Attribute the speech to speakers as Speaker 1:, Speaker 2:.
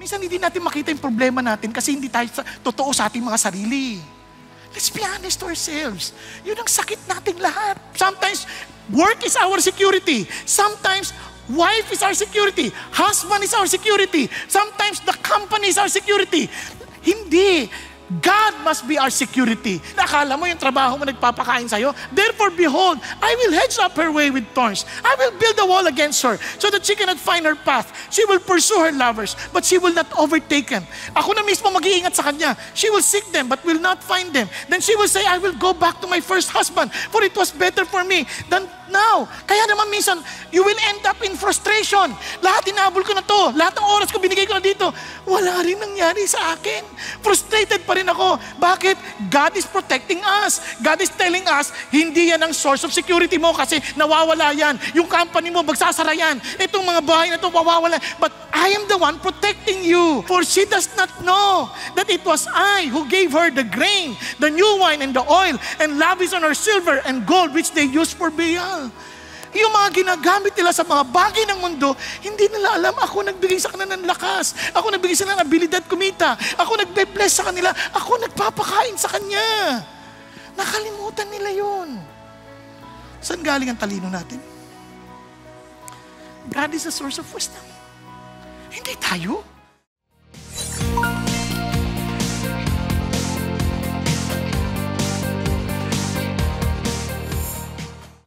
Speaker 1: Minsan hindi natin makita yung problema natin kasi hindi tayo totoo sa ating mga sarili. Let's be honest to ourselves. Yun ang sakit nating lahat. Sometimes, work is our security. Sometimes, wife is our security. Husband is our security. Sometimes, the company is our security. Hindi. God must be our security. Nakala mo yung trabaho mo nagpapakain sa'yo? Therefore, behold, I will hedge up her way with thorns. I will build a wall against her so that she cannot find her path. She will pursue her lovers, but she will not overtake them. Ako na mismo mag-iingat sa kanya. She will seek them, but will not find them. Then she will say, I will go back to my first husband, for it was better for me than now. Kaya naman minsan, you will end up in frustration. Lahat inabol ko na to. Lahat ng oras ko binigay ko na dito. Wala rin nangyari sa akin. Frustrated pa rin ako. Bakit? God is protecting us. God is telling us, hindi yan ang source of security mo kasi nawawala yan. Yung company mo, magsasara yan. Itong mga bahay na to, mawawala. But I am the one protecting you. For she does not know that it was I who gave her the grain, the new wine, and the oil, and lavished on her silver and gold, which they used for Baal. Yung mga ginagamit nila sa mga bagay ng mundo, hindi nila alam, ako nagbigay sa kanila ng lakas. Ako nagbigay sa kanila ng abilidad kumita. Ako nagbe-bless sa kanila. Ako nagpapakain sa kanya. Nakalimutan nila yun. Saan galing ang talino natin? God is the source of wisdom. Hindi tayo.